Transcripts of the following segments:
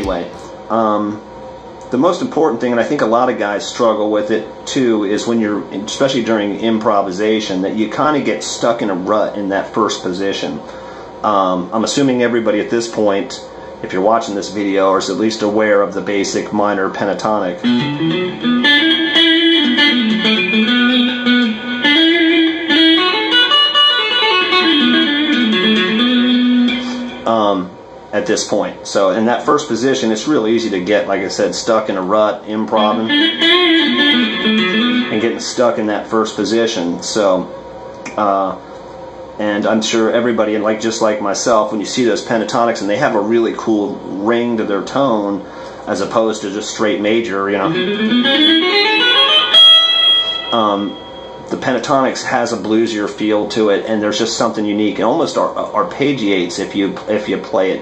anyway, the most important thing, and I think a lot of guys struggle with it too, is when you're, especially during improvisation, that you kind of get stuck in a rut in that first position. I'm assuming everybody at this point, if you're watching this video, is at least aware of the basic minor pentatonic. At this point. So in that first position, it's real easy to get, like I said, stuck in a rut, improvising, and getting stuck in that first position. So, and I'm sure everybody, and just like myself, when you see those pentatonics and they have a really cool ring to their tone, as opposed to just straight major, you know. The pentatonics has a bluesier feel to it, and there's just something unique. It almost arpeggiates if you play it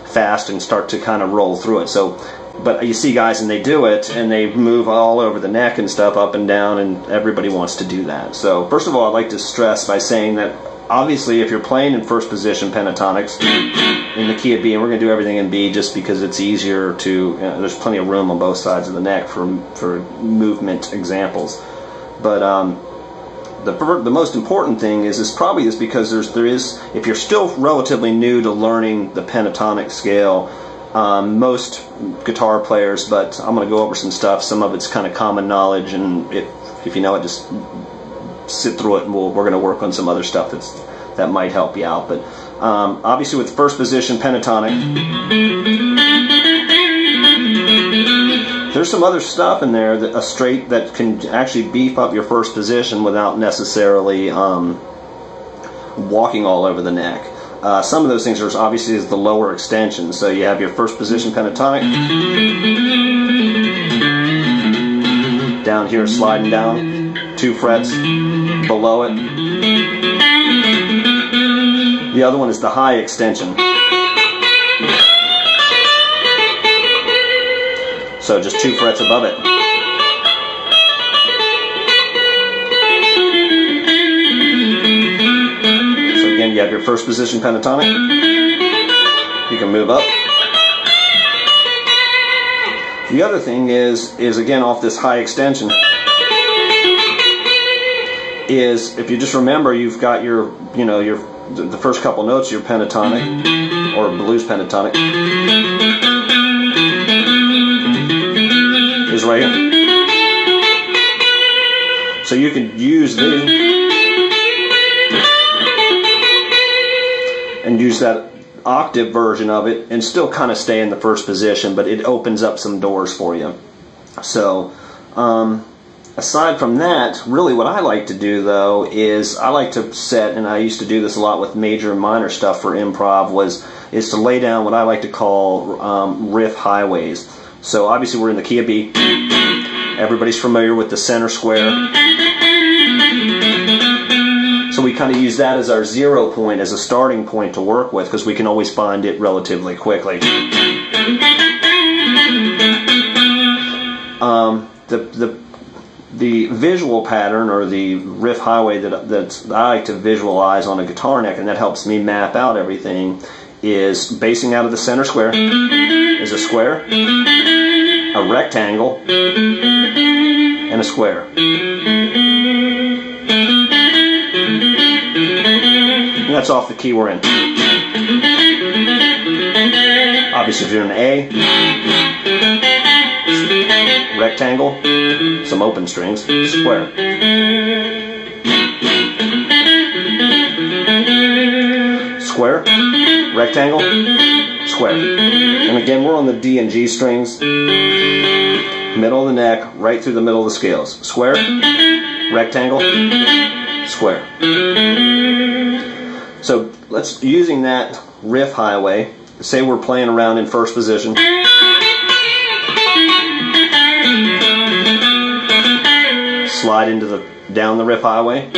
fast and start to kind of roll through it. So, but you see guys and they do it and they move all over the neck and stuff, up and down, and everybody wants to do that. So first of all, I'd like to stress by saying that obviously if you're playing in first position pentatonics in the key of B, and we're going to do everything in B just because it's easier to, you know, there's plenty of room on both sides of the neck for movement examples. But the most important thing is because there is, if you're still relatively new to learning the pentatonic scale, most guitar players, but I'm going to go over some stuff. Some of it's kind of common knowledge, and if you know it, just sit through it, and we're going to work on some other stuff that might help you out. But obviously with first position pentatonic, there's some other stuff in there, that a straight that can actually beef up your first position without necessarily walking all over the neck. Some of those things are obviously the lower extension. So you have your first position pentatonic, down here sliding down 2 frets below it. The other one is the high extension. So just 2 frets above it. So again, you have your first position pentatonic. You can move up. The other thing is again off this high extension, is if you just remember, you've got your, you know, the first couple notes, your pentatonic or blues pentatonic is right here. So you can use this and use that octave version of it and still kind of stay in the first position, but it opens up some doors for you. So aside from that, really what I like to do though is I like to set, and I used to do this a lot with major and minor stuff for improv, is to lay down what I like to call riff highways. So obviously we're in the key of B. Everybody's familiar with the center square. So we kind of use that as our 0 point, as a starting point to work with, because we can always find it relatively quickly. The visual pattern, or the riff highway that I like to visualize on a guitar neck, and that helps me map out everything, is basing out of the center square is a square, a rectangle, and a square. And that's off the key we're in. Obviously if you're in A, rectangle, some open strings, square. Square, rectangle, square. And again, we're on the D and G strings, middle of the neck, right through the middle of the scales. Square, rectangle, square. So let's, using that riff highway, say we're playing around in first position. Slide into down the riff highway.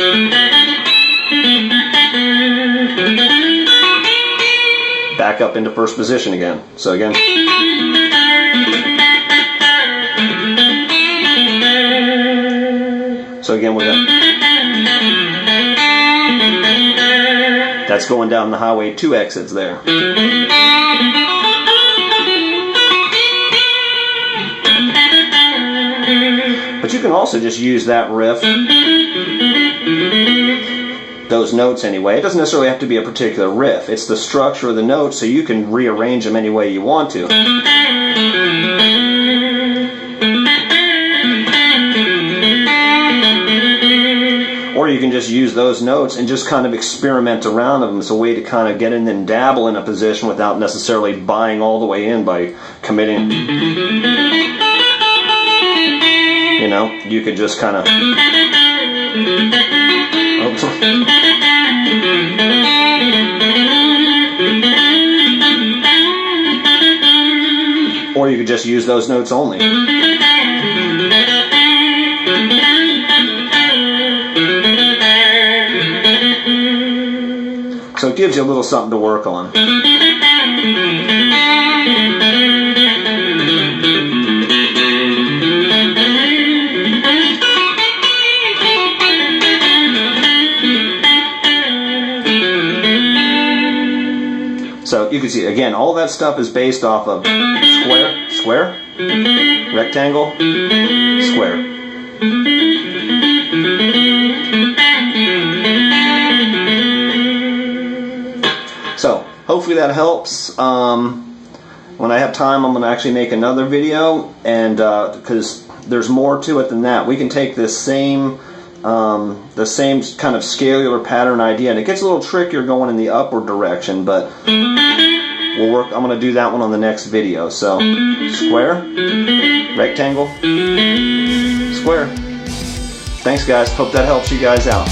Back up into first position again. So again. So again we're done. That's going down the highway, 2 exits there. you can also just use that riff, those notes anyway. It doesn't necessarily have to be a particular riff. It's the structure of the notes, so you can rearrange them any way you want to. Or you can just use those notes and just kind of experiment around them. It's a way to kind of get in and dabble in a position without necessarily buying all the way in by committing. You know, you could just kind of... Or you could just use those notes only. So it gives you a little something to work on. So you can see, again, all that stuff is based off of square, rectangle, square. So hopefully that helps. When I have time, I'm going to actually make another video, and because there's more to it than that. We can take this same kind of scalar pattern idea, and it gets a little trickier going in the upward direction, but we'll work. I'm going to do that one on the next video. So square, rectangle, square. Thanks guys, hope that helps you guys out.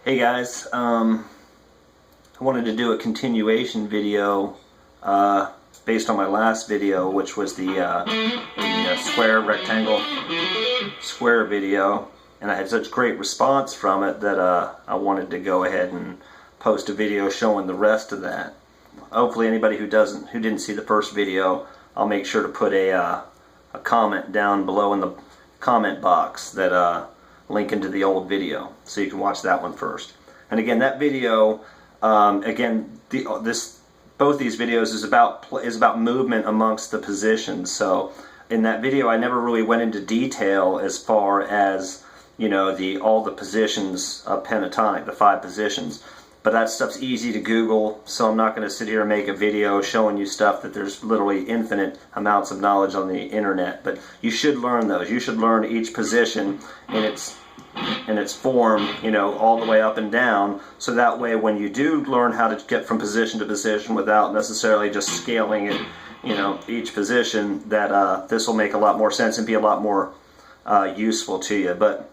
Hey guys, I wanted to do a continuation video based on my last video, which was the square, rectangle, square video, and I had such great response from it that I wanted to go ahead and post a video showing the rest of that. Hopefully anybody who didn't see the first video, I'll make sure to put a comment down below in the comment box that link into the old video, so you can watch that one first. And again, that video, both these videos is about movement amongst the positions. So in that video, I never really went into detail as far as, you know, all the positions of pentatonic, the 5 positions. But that stuff's easy to Google, so I'm not going to sit here and make a video showing you stuff that there's literally infinite amounts of knowledge on the internet. But you should learn those. You should learn each position in its form, you know, all the way up and down, so that way when you do learn how to get from position to position without necessarily just scaling it, you know, each position, that this will make a lot more sense and be a lot more useful to you. But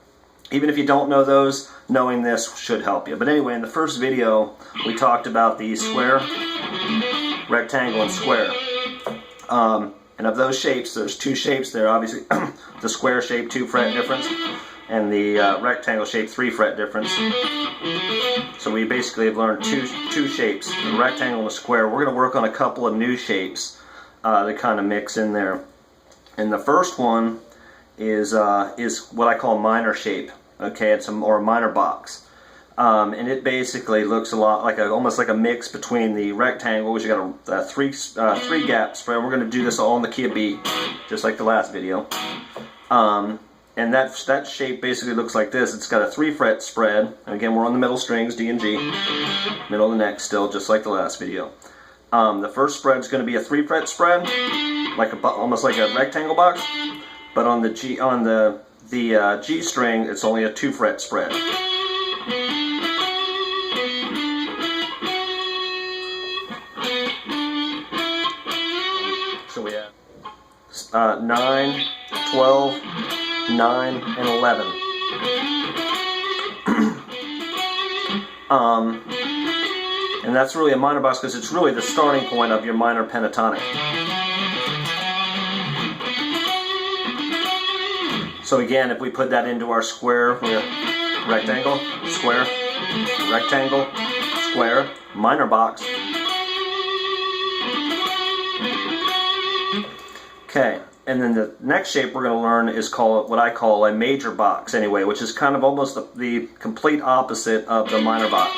even if you don't know those, knowing this should help you. But anyway, in the first video, we talked about the square, rectangle, and square. And of those shapes, there's 2 shapes there, obviously. The square shape, 2 fret difference, and the rectangle shape, 3 fret difference. So we basically have learned two shapes, the rectangle and the square. We're going to work on a couple of new shapes that kind of mix in there. And the first one is what I call minor shape. Okay, it's a minor box, and it basically looks a lot like almost like a mix between the rectangle, which you got a three gap spread. We're going to do this all in the key of B, just like the last video. And that shape basically looks like this. It's got a 3 fret spread, and again we're on the middle strings, D and G, middle of the neck still, just like the last video. The first spread is going to be a 3 fret spread, almost like a rectangle box, but on the G G string, it's only a 2 fret spread. So we have 9, 12, 9, and 11. And that's really a minor box because it's really the starting point of your minor pentatonic. So again, if we put that into our square, rectangle, square, rectangle, square, minor box. Okay, and then the next shape we're going to learn is called what I call a major box anyway, which is kind of almost the complete opposite of the minor box.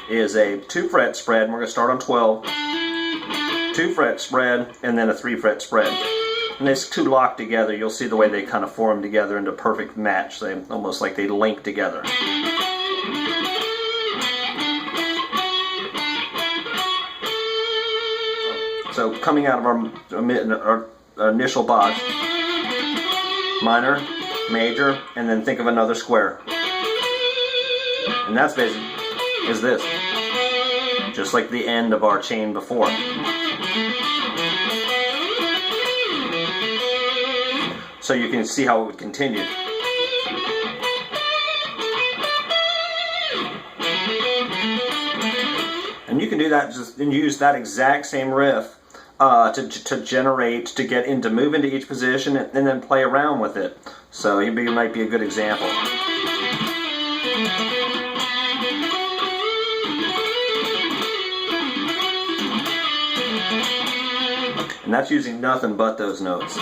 It is a 2-fret spread, and we're going to start on 12. 2-fret spread, and then a 3-fret spread. And these two lock together, you'll see the way they kind of form together into a perfect match. They almost like they link together. So coming out of our initial box, minor, major, and then think of another square. And that's basically is this. Just like the end of our chain before. So you can see how it would continue. And you can do that just and use that exact same riff to generate, to move into each position and then play around with it. So it might be a good example. And that's using nothing but those notes.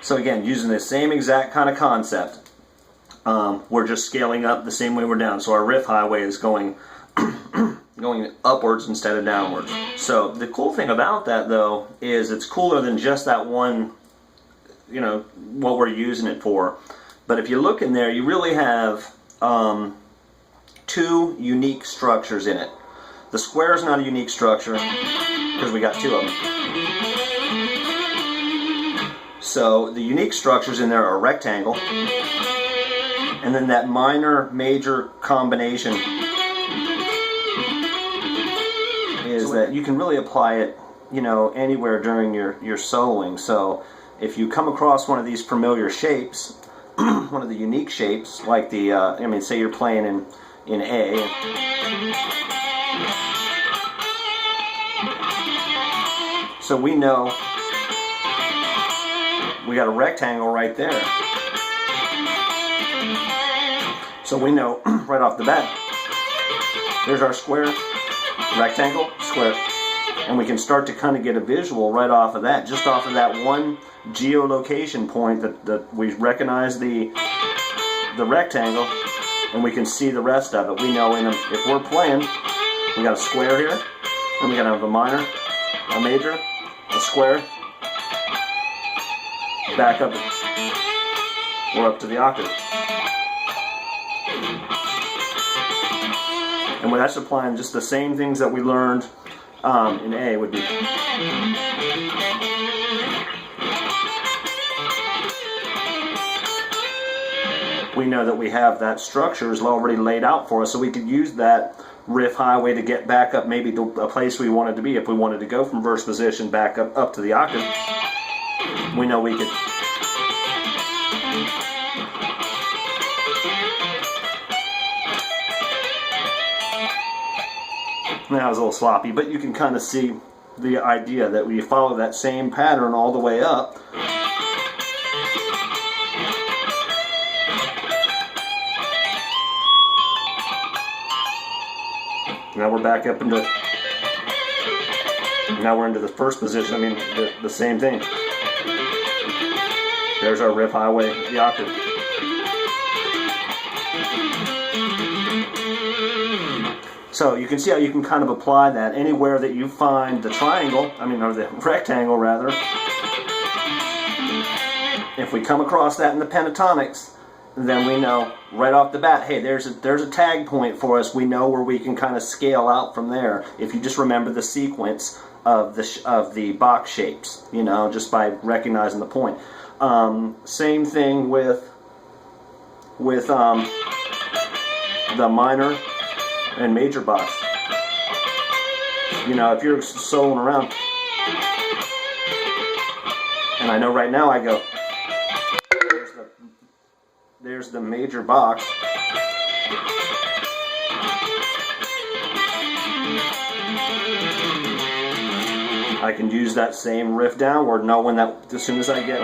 So again, using the same exact kind of concept, we're just scaling up the same way we're down. So our riff highway is going going upwards instead of downwards. So the cool thing about that, though, is it's cooler than just that one, what we're using it for. But if you look in there, you really have two unique structures in it. The square is not a unique structure because we got two of them. So the unique structures in there are rectangle, and then that minor major combination is that you can really apply it, anywhere during your soloing. So if you come across one of these familiar shapes, one of the unique shapes, like the, say you're playing in A, so we know we got a rectangle right there. So we know right off the bat, there's our square, rectangle, square. And we can start to kind of get a visual right off of that, just off of that one geolocation point that we recognize the rectangle, and we can see the rest of it. We know if we're playing, we got a square here, and we got to have a minor, a major, a square, back up, we're up to the octave. And that's applying just the same things that we learned in A would be. We know that we have that structure is already laid out for us, so we could use that riff highway to get back up maybe to a place we wanted to be. If we wanted to go from verse position back up to the octave, we know we could. That was a little sloppy, but you can kind of see the idea that we follow that same pattern all the way up. Now we're back up into. Now we're into the first position. The same thing. There's our riff highway, the octave. So you can see how you can kind of apply that anywhere that you find the triangle, or the rectangle rather. If we come across that in the pentatonics, then we know right off the bat, hey, there's a tag point for us. We know where we can kind of scale out from there. If you just remember the sequence of the box shapes, just by recognizing the point. Same thing with the minor and major box. If you're soloing around, and I know right now I go, There's the major box. I can use that same riff downward, knowing that as soon as I get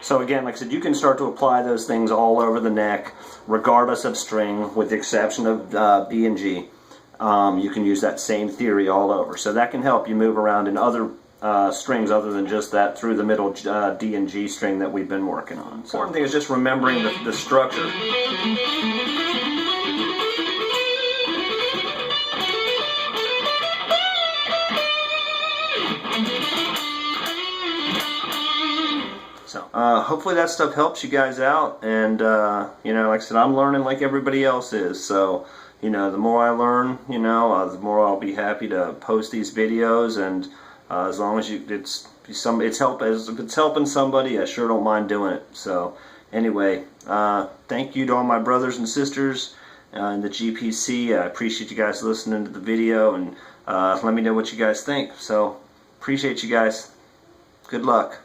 So again, like I said, you can start to apply those things all over the neck, regardless of string, with the exception of B and G. You can use that same theory all over. So that can help you move around in other strings other than just that through the middle D and G string that we've been working on. So important thing is just remembering the structure. So hopefully that stuff helps you guys out, and you know, like I said, I'm learning like everybody else is. So you know, the more I learn, you know, the more I'll be happy to post these videos, and as long as if it's helping somebody, I sure don't mind doing it. So anyway, thank you to all my brothers and sisters in the GPC. I appreciate you guys listening to the video, and let me know what you guys think. So appreciate you guys. Good luck.